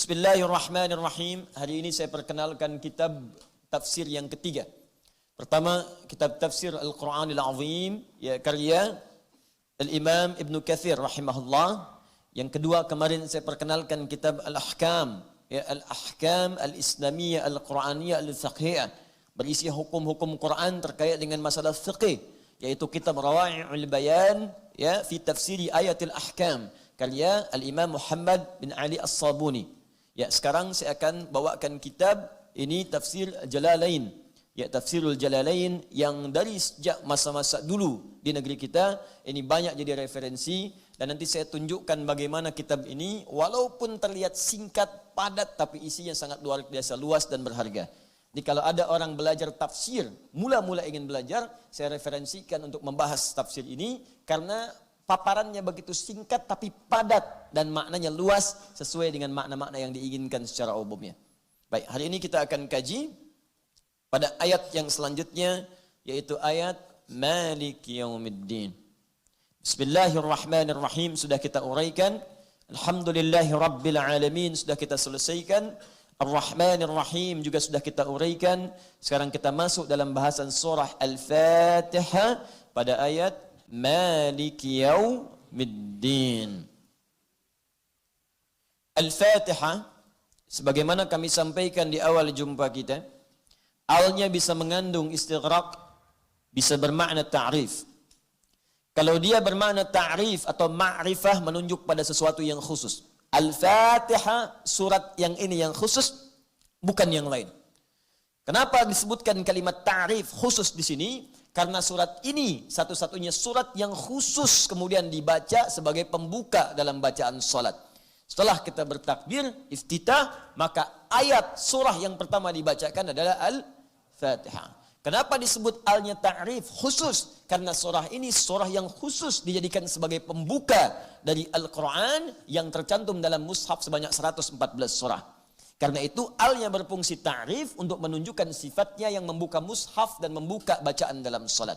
Bismillahirrahmanirrahim. Hari ini saya perkenalkan kitab tafsir yang ketiga. Pertama, kitab tafsir Al-Quranil Azim, ya, karya Al-Imam Ibn Kathir rahimahullah. Yang kedua, kemarin saya perkenalkan kitab Al-Ahkam, ya, Al-Ahkam Al-Islamiyah Al-Quraniyah Al-Fiqhiyah, berisi hukum-hukum Quran terkait dengan masalah fiqih, yaitu kitab Rawa'i'ul Bayan, ya, fi tafsiri ayatil ahkam, karya Al-Imam Muhammad bin Ali As-Sabuni. Ya, sekarang saya akan bawakan kitab ini tafsir Jalalain. Ya, tafsirul Jalalain yang dari sejak masa-masa dulu di negeri kita ini banyak jadi referensi, dan nanti saya tunjukkan bagaimana kitab ini walaupun terlihat singkat, padat, tapi isinya sangat luar biasa luas dan berharga. Jadi kalau ada orang belajar tafsir, mula-mula ingin belajar, saya referensikan untuk membahas tafsir ini karena paparannya begitu singkat tapi padat dan maknanya luas sesuai dengan makna-makna yang diinginkan secara umumnya. Baik, hari ini kita akan kaji pada ayat yang selanjutnya, yaitu ayat Maliki Yaumiddin. Bismillahirrahmanirrahim sudah kita uraikan. Alhamdulillahirabbil alamin sudah kita selesaikan. Ar-Rahmanir-Rahim juga sudah kita uraikan. Sekarang kita masuk dalam bahasan surah Al-Fatihah pada ayat Maliki Yaumiddin. Al-Fatihah, sebagaimana kami sampaikan di awal jumpa kita, alnya bisa mengandung istighraq, bisa bermakna ta'rif. Kalau dia bermakna ta'rif atau ma'rifah, menunjuk pada sesuatu yang khusus. Al-Fatihah, surat yang ini yang khusus, bukan yang lain. Kenapa disebutkan kalimat ta'rif khusus di sini? Karena surat ini satu-satunya surat yang khusus kemudian dibaca sebagai pembuka dalam bacaan salat. Setelah kita bertakbir, iftitah, maka ayat surah yang pertama dibacakan adalah Al-Fatihah. Kenapa disebut alnya ta'rif khusus? Karena surah ini surah yang khusus dijadikan sebagai pembuka dari Al-Quran yang tercantum dalam mushaf sebanyak 114 surah. Karena itu alnya berfungsi ta'rif untuk menunjukkan sifatnya yang membuka mushaf dan membuka bacaan dalam salat.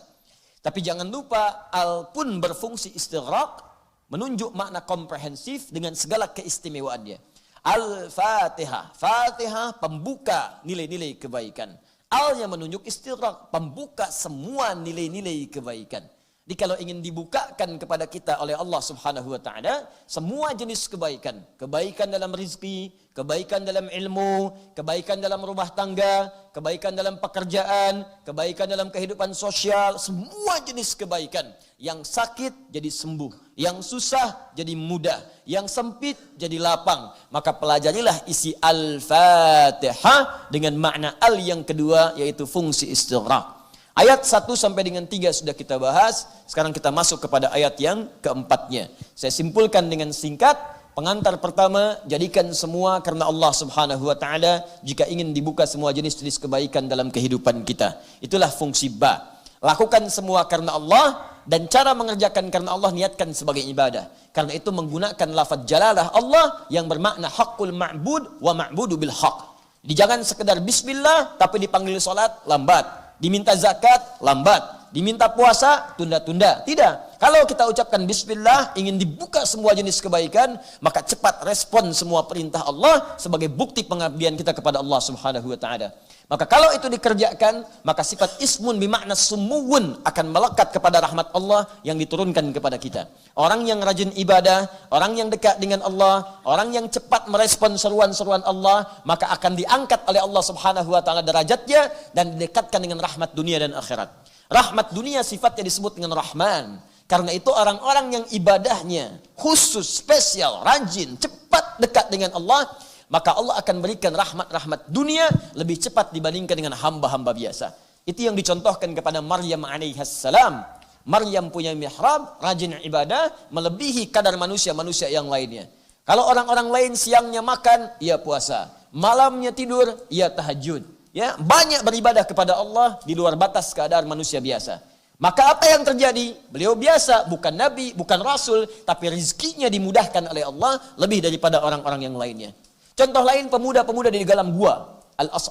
Tapi jangan lupa al pun berfungsi istighraq, menunjuk makna komprehensif dengan segala keistimewaannya. Al-Fatihah, Fatihah pembuka nilai-nilai kebaikan. Al yang menunjuk istighraq, pembuka semua nilai-nilai kebaikan. Jadi kalau ingin dibukakan kepada kita oleh Allah Subhanahu wa taala semua jenis kebaikan, kebaikan dalam rizki, kebaikan dalam ilmu, kebaikan dalam rumah tangga, kebaikan dalam pekerjaan, kebaikan dalam kehidupan sosial, semua jenis kebaikan. Yang sakit jadi sembuh, yang susah jadi mudah, yang sempit jadi lapang. Maka pelajarilah isi Al-Fatihah dengan makna al yang kedua, yaitu fungsi istighraq. Ayat 1 sampai dengan 3 sudah kita bahas. Sekarang kita masuk kepada ayat yang keempatnya. Saya simpulkan dengan singkat. Pengantar pertama, jadikan semua karena Allah Subhanahu wa taala jika ingin dibuka semua jenis-jenis kebaikan dalam kehidupan kita. Itulah fungsi ba. Lakukan semua karena Allah, dan cara mengerjakan karena Allah niatkan sebagai ibadah. Karena itu menggunakan lafaz jalalah Allah yang bermakna haqqul ma'bud wa ma'budu bil haqq. Jangan sekedar bismillah tapi dipanggil salat lambat. Diminta zakat, lambat. Diminta puasa, tunda-tunda. Tidak. Kalau kita ucapkan bismillah, ingin dibuka semua jenis kebaikan, maka cepat respon semua perintah Allah sebagai bukti pengabdian kita kepada Allah Subhanahu wa taala. Maka kalau itu dikerjakan, maka sifat ismun bimakna sumuwun akan melekat kepada rahmat Allah yang diturunkan kepada kita. Orang yang rajin ibadah, orang yang dekat dengan Allah, orang yang cepat merespon seruan-seruan Allah, maka akan diangkat oleh Allah Subhanahu wa taala derajatnya dan didekatkan dengan rahmat dunia dan akhirat. Rahmat dunia sifatnya disebut dengan Rahman. Karena itu orang-orang yang ibadahnya khusus, spesial, rajin, cepat dekat dengan Allah, maka Allah akan berikan rahmat-rahmat dunia lebih cepat dibandingkan dengan hamba-hamba biasa. Itu yang dicontohkan kepada Maryam alaihissalam. Maryam punya mihrab, rajin ibadah, melebihi kadar manusia-manusia yang lainnya. Kalau orang-orang lain siangnya makan, ia puasa. Malamnya tidur, ia tahajud. Ya, banyak beribadah kepada Allah di luar batas keadaan manusia biasa. Maka apa yang terjadi? Beliau biasa, bukan nabi, bukan rasul, tapi rezekinya dimudahkan oleh Allah lebih daripada orang-orang yang lainnya. Contoh lain, pemuda-pemuda di dalam gua,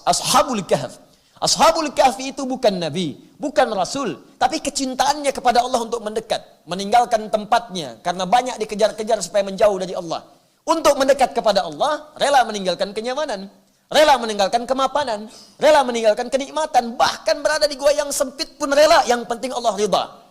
Ashabul Kahf. Ashabul Kahfi itu bukan nabi, bukan rasul, tapi kecintaannya kepada Allah untuk mendekat, meninggalkan tempatnya karena banyak dikejar-kejar supaya menjauh dari Allah. Untuk mendekat kepada Allah, rela meninggalkan kenyamanan, rela meninggalkan kemapanan, rela meninggalkan kenikmatan, bahkan berada di gua yang sempit pun rela, yang penting Allah ridha.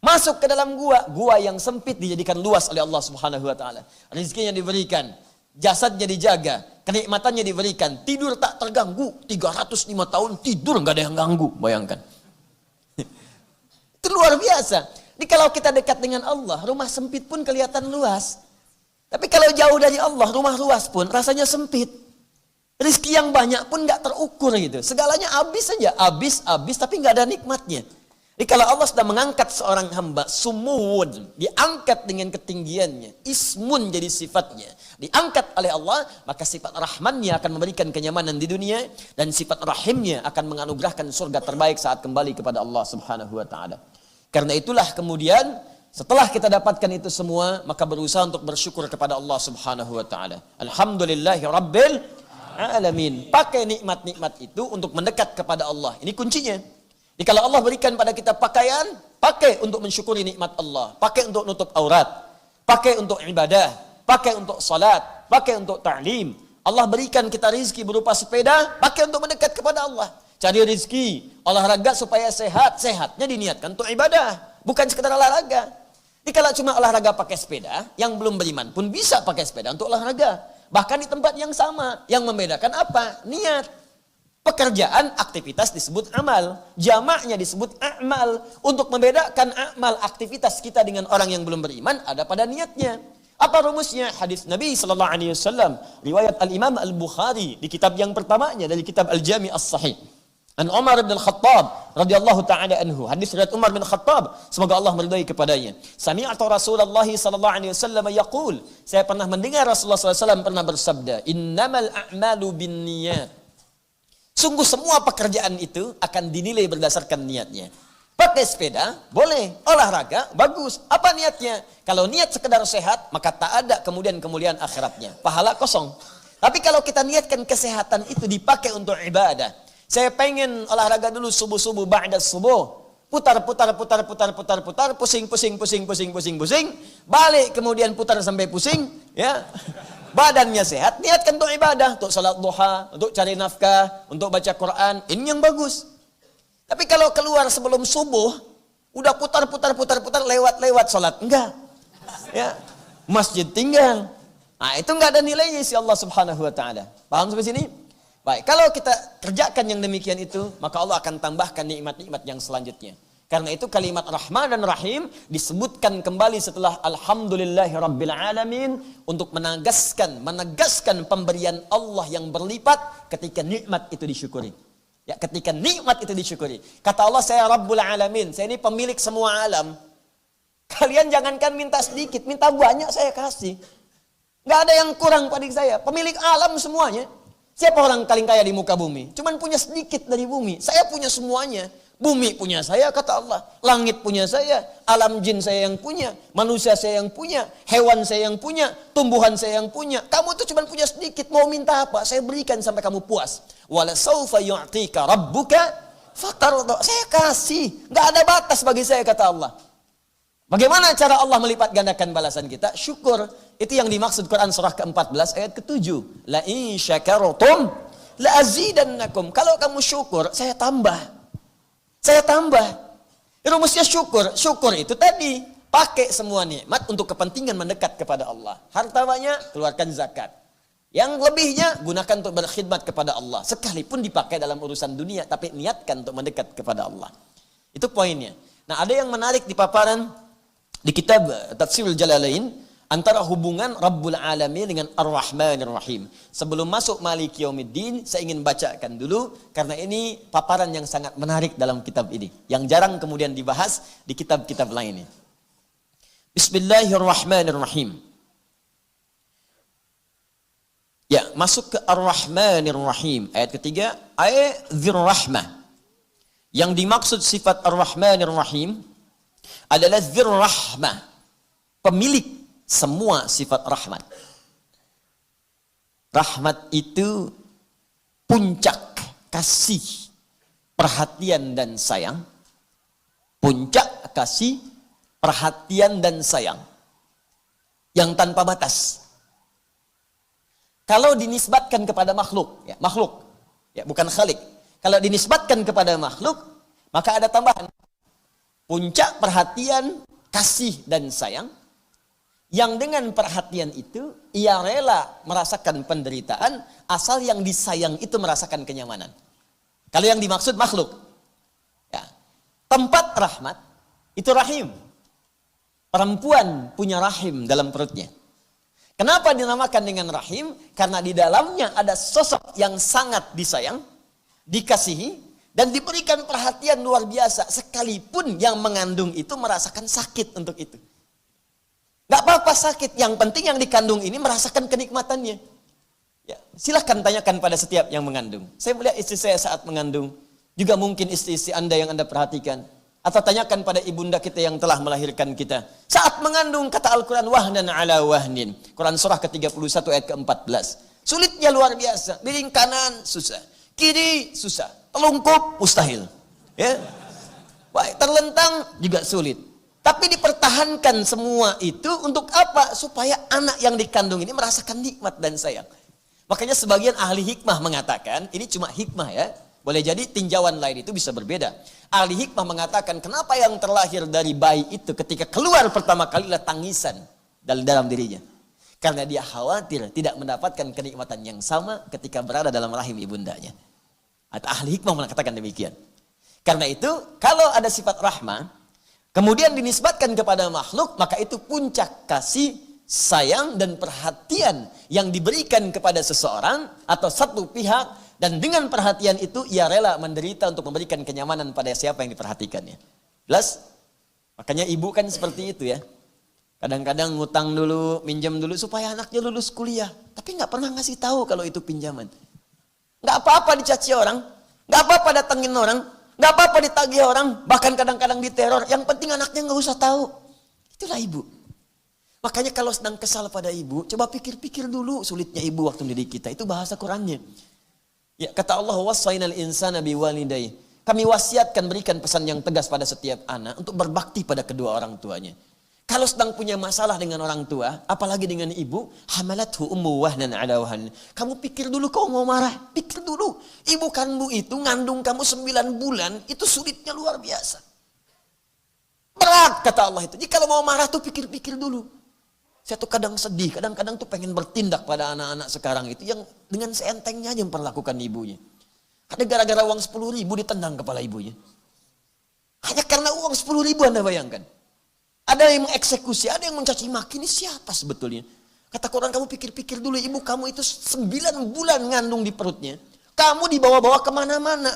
Masuk ke dalam gua yang sempit dijadikan luas oleh Allah Subhanahu wa taala. Rezekinya diberikan, jasadnya dijaga, kenikmatannya diberikan, tidur tak terganggu, 305 tahun tidur nggak ada yang ganggu, bayangkan. Itu luar biasa. Jadi kalau kita dekat dengan Allah, rumah sempit pun kelihatan luas. Tapi kalau jauh dari Allah, rumah luas pun rasanya sempit. Rizki yang banyak pun nggak terukur gitu. Segalanya habis saja, habis, tapi nggak ada nikmatnya. Jadi kalau Allah sudah mengangkat seorang hamba, sumud, diangkat dengan ketinggiannya, ismun jadi sifatnya, diangkat oleh Allah, maka sifat rahmannya akan memberikan kenyamanan di dunia, dan sifat rahimnya akan menganugerahkan surga terbaik saat kembali kepada Allah Subhanahu wa taala. Karena itulah kemudian setelah kita dapatkan itu semua, maka berusaha untuk bersyukur kepada Allah Subhanahu wa taala. Alhamdulillahi rabbil alamin. Pakai nikmat-nikmat itu untuk mendekat kepada Allah. Ini kuncinya. Jadi kalau Allah berikan pada kita pakaian, pakai untuk mensyukuri nikmat Allah, pakai untuk nutup aurat, pakai untuk ibadah, pakai untuk salat, pakai untuk ta'lim. Allah berikan kita rizki berupa sepeda, pakai untuk mendekat kepada Allah. Cari rizki, olahraga supaya sehat, sehatnya diniatkan untuk ibadah, bukan sekedar olahraga. Jadi kalau cuma olahraga pakai sepeda, yang belum beriman pun bisa pakai sepeda untuk olahraga. Bahkan di tempat yang sama, yang membedakan apa? Niat. Pekerjaan, aktivitas disebut amal. Jamaknya disebut amal. Untuk membedakan amal, aktivitas kita dengan orang yang belum beriman, ada pada niatnya. Apa rumusnya? Hadis Nabi SAW, riwayat Al-Imam Al-Bukhari, di kitab yang pertamanya, dari kitab Al-Jami As-Sahih. An Umar bin Khattab radhiyallahu taala anhu, hadis riwayat Umar bin Khattab, semoga Allah meridai kepadanya. Sami'tu Rasulullah sallallahu alaihi wasallam yaqul, saya pernah mendengar Rasulullah sallallahu alaihi wasallam pernah bersabda, innamal a'malu binniyat. Sungguh semua pekerjaan itu akan dinilai berdasarkan niatnya. Pakai sepeda boleh, olahraga bagus. Apa niatnya? Kalau niat sekedar sehat, maka tak ada kemudian akhiratnya, pahala kosong. Tapi kalau kita niatkan kesehatan itu dipakai untuk ibadah, saya pengen olahraga dulu subuh-subuh, ba'da subuh. Putar, pusing. Balik kemudian putar sampai pusing, ya. Badannya sehat, niatkan untuk ibadah, untuk salat duha, untuk cari nafkah, untuk baca Quran. Ini yang bagus. Tapi kalau keluar sebelum subuh, udah putar, lewat salat. Enggak. Ya. Masjid tinggal. Nah, itu enggak ada nilainya si Allah Subhanahu wa taala. Paham sampai sini? Baik, kalau kita kerjakan yang demikian itu, maka Allah akan tambahkan nikmat-nikmat yang selanjutnya. Karena itu kalimat Rahman dan Rahim disebutkan kembali setelah Alhamdulillahi Rabbil Alamin untuk menegaskan pemberian Allah yang berlipat ketika nikmat itu disyukuri. Ya, ketika nikmat itu disyukuri. Kata Allah, saya Rabbul Alamin, saya ini pemilik semua alam. Kalian jangankan minta sedikit, minta banyak saya kasih. Nggak ada yang kurang pada saya, pemilik alam semuanya. Siapa orang paling kaya di muka bumi? Cuman punya sedikit dari bumi. Saya punya semuanya. Bumi punya saya, kata Allah. Langit punya saya. Alam jin saya yang punya. Manusia saya yang punya. Hewan saya yang punya. Tumbuhan saya yang punya. Kamu tuh cuman punya sedikit. Mau minta apa? Saya berikan sampai kamu puas. Wala sawfa yu'tika rabbuka fatarda. Saya kasih. Nggak ada batas bagi saya, kata Allah. Bagaimana cara Allah melipat gandakan balasan kita? Syukur. Itu yang dimaksud Quran surah ke-14 ayat ke-7. La in syakartum la azidannakum. Kalau kamu syukur, saya tambah. Saya tambah. Rumusnya syukur. Syukur itu tadi, pakai semua nikmat untuk kepentingan mendekat kepada Allah. Harta banyak, keluarkan zakat. Yang lebihnya gunakan untuk berkhidmat kepada Allah. Sekalipun dipakai dalam urusan dunia, tapi niatkan untuk mendekat kepada Allah. Itu poinnya. Nah, ada yang menarik di paparan di kitab Tafsirul Jalalain antara hubungan Rabbul Alamin dengan Ar-Rahmanir Rahim. Sebelum masuk Maliki Yaumiddin, saya ingin bacakan dulu karena ini paparan yang sangat menarik dalam kitab ini, yang jarang kemudian dibahas di kitab-kitab lainnya. Bismillahirrahmanirrahim. Ya, masuk ke Ar-Rahmanir Rahim. Ayat ketiga, ayat Dzir-Rahmah. Yang dimaksud sifat Ar-Rahmanir Rahim adalah Dzir-Rahmah, pemilik semua sifat rahmat. Rahmat itu puncak kasih, perhatian dan sayang. Puncak kasih, perhatian dan sayang yang tanpa batas. Kalau dinisbatkan kepada makhluk, ya, makhluk, ya, bukan khalik. Kalau dinisbatkan kepada makhluk, maka ada tambahan. Puncak perhatian, kasih dan sayang, yang dengan perhatian itu, ia rela merasakan penderitaan, asal yang disayang itu merasakan kenyamanan. Kalau yang dimaksud makhluk, ya, tempat rahmat, itu rahim. Perempuan punya rahim dalam perutnya. Kenapa dinamakan dengan rahim? Karena di dalamnya ada sosok yang sangat disayang, dikasihi, dan diberikan perhatian luar biasa. Sekalipun yang mengandung itu merasakan sakit untuk itu. Gak apa-apa sakit, yang penting yang dikandung ini merasakan kenikmatannya. Ya, silahkan tanyakan pada setiap yang mengandung. Saya melihat istri saya saat mengandung, juga mungkin istri-istri Anda yang Anda perhatikan. Atau tanyakan pada ibunda kita yang telah melahirkan kita. Saat mengandung, kata Al-Quran, wahnan ala wahnin. Quran surah ke-31 ayat ke-14. Sulitnya luar biasa. Piring kanan susah, kiri susah, telungkup mustahil. Ya. Baik, terlentang juga sulit. Tapi dipertahankan semua itu untuk apa? Supaya anak yang dikandung ini merasakan nikmat dan sayang. Makanya sebagian ahli hikmah mengatakan, ini cuma hikmah ya. Boleh jadi tinjauan lain itu bisa berbeda. Ahli hikmah mengatakan, kenapa yang terlahir dari bayi itu ketika keluar pertama kali adalah tangisan dalam dirinya. Karena dia khawatir tidak mendapatkan kenikmatan yang sama ketika berada dalam rahim ibundanya. Atau ahli hikmah mengatakan demikian. Karena itu, kalau ada sifat rahmah, kemudian dinisbatkan kepada makhluk, maka itu puncak kasih, sayang, dan perhatian yang diberikan kepada seseorang atau satu pihak. Dan dengan perhatian itu, ia rela menderita untuk memberikan kenyamanan pada siapa yang diperhatikannya. Jelas? Makanya ibu kan seperti itu ya. Kadang-kadang ngutang dulu, minjam dulu supaya anaknya lulus kuliah. Tapi nggak pernah ngasih tahu kalau itu pinjaman. Nggak apa-apa dicaci orang, nggak apa-apa datengin orang, nggak apa-apa ditagih orang, bahkan kadang-kadang diteror. Yang penting anaknya nggak usah tahu. Itulah ibu. Makanya kalau sedang kesal pada ibu, coba pikir-pikir dulu sulitnya ibu waktu mendidik kita. Itu bahasa Qurannya. Ya, kata Allah, wassainal insana biwalidayhi. Kami wasiatkan berikan pesan yang tegas pada setiap anak untuk berbakti pada kedua orang tuanya. Kalau sedang punya masalah dengan orang tua, apalagi dengan ibu, hamalathu ummu wahnan ala wahn. Kamu pikir dulu kau mau marah, pikir dulu. Ibu kandung itu ngandung kamu 9 bulan, itu sulitnya luar biasa. Berat kata Allah itu. Jadi kalau mau marah tuh pikir-pikir dulu. Saya tuh kadang sedih, kadang-kadang tuh pengen bertindak pada anak-anak sekarang itu yang dengan seentengnya aja memperlakukan ibunya. Ada gara-gara uang 10.000 ditendang kepala ibunya. Hanya karena uang 10.000 Anda bayangkan. Ada yang mengeksekusi, ada yang mencaci maki, ini siapa sebetulnya? Kata Quran, kamu pikir-pikir dulu, ibu kamu itu 9 bulan ngandung di perutnya. Kamu dibawa-bawa kemana-mana.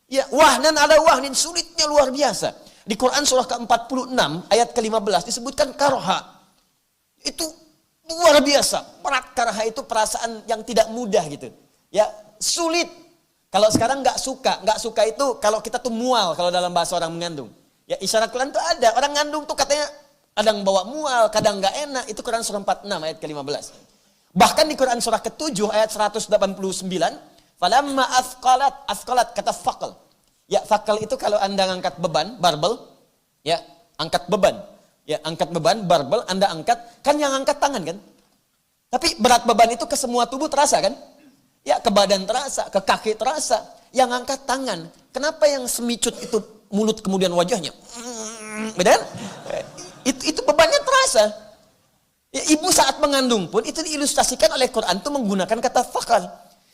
Ya, wahnan ada wahnin, sulitnya luar biasa. Di Quran surah ke-46 ayat ke-15 disebutkan karha. Itu luar biasa. Karha itu perasaan yang tidak mudah gitu. Ya, sulit. Kalau sekarang nggak suka itu kalau kita tuh mual kalau dalam bahasa orang mengandung. Ya, isyarat Quran tuh ada. Orang ngandung tuh katanya kadang bawa mual, kadang nggak enak. Itu Quran surah 46 ayat ke-15. Bahkan di Quran surah ke-7 ayat 189, falamma asqalat kata faqal. Ya, faqal itu kalau Anda ngangkat beban, barbel, ya, angkat beban. Ya, angkat beban, barbel, Anda angkat, kan yang angkat tangan kan? Tapi berat beban itu ke semua tubuh terasa kan? Ya, ke badan terasa, ke kaki terasa. Yang angkat tangan. Kenapa yang semicut itu mulut kemudian wajahnya? Beda kan? Itu bebannya terasa. Ya, ibu saat mengandung pun itu diilustrasikan oleh Quran itu menggunakan kata fakal.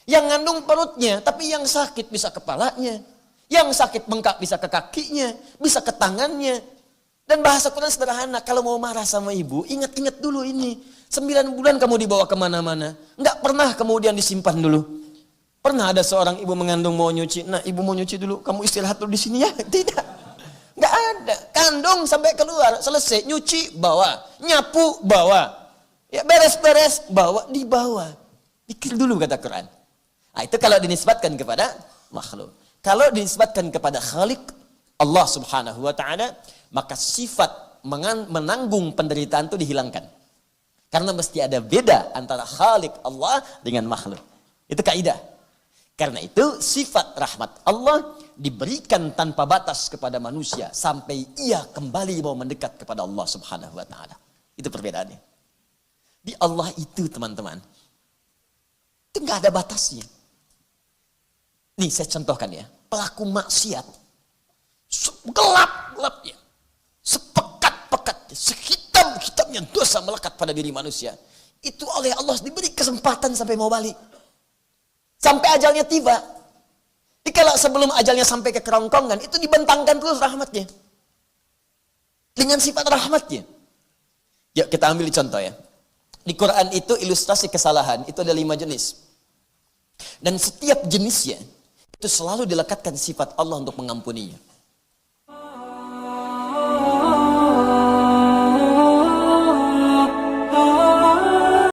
Yang ngandung perutnya, tapi yang sakit bisa kepalanya. Yang sakit bengkak bisa ke kakinya, bisa ke tangannya. Dan bahasa Quran sederhana, kalau mau marah sama ibu, ingat-ingat dulu ini. 9 bulan kamu dibawa kemana-mana. Enggak pernah kemudian disimpan dulu. Pernah ada seorang ibu mengandung mau nyuci. Nah, ibu mau nyuci dulu, kamu istirahat dulu di sini ya. Tidak. Enggak ada. Kandung sampai keluar, selesai. Nyuci, bawa. Nyapu, bawa. Ya, beres-beres, bawa, dibawa. Pikir dulu kata Quran. Nah, itu kalau dinisbatkan kepada makhluk. Kalau dinisbatkan kepada Khalik, Allah subhanahu wa ta'ala, maka sifat menanggung penderitaan itu dihilangkan. Karena mesti ada beda antara Khalik Allah dengan makhluk. Itu kaidah. Karena itu sifat rahmat Allah diberikan tanpa batas kepada manusia sampai ia kembali mau mendekat kepada Allah subhanahu wa ta'ala. Itu perbedaannya. Di Allah itu teman-teman, nggak ada batasnya. Nih saya contohkan ya, pelaku maksiat, gelap-gelapnya, sepekat-pekatnya, sehitam-hitamnya dosa melekat pada diri manusia. Itu oleh Allah diberi kesempatan sampai mau balik. Sampai ajalnya tiba. Jadi kalau sebelum ajalnya sampai ke kerongkongan, itu dibentangkan terus rahmatnya. Dengan sifat rahmatnya. Yuk kita ambil contoh ya. Di Quran itu ilustrasi kesalahan, itu ada 5 jenis. Dan setiap jenisnya, itu selalu dilekatkan sifat Allah untuk mengampuninya.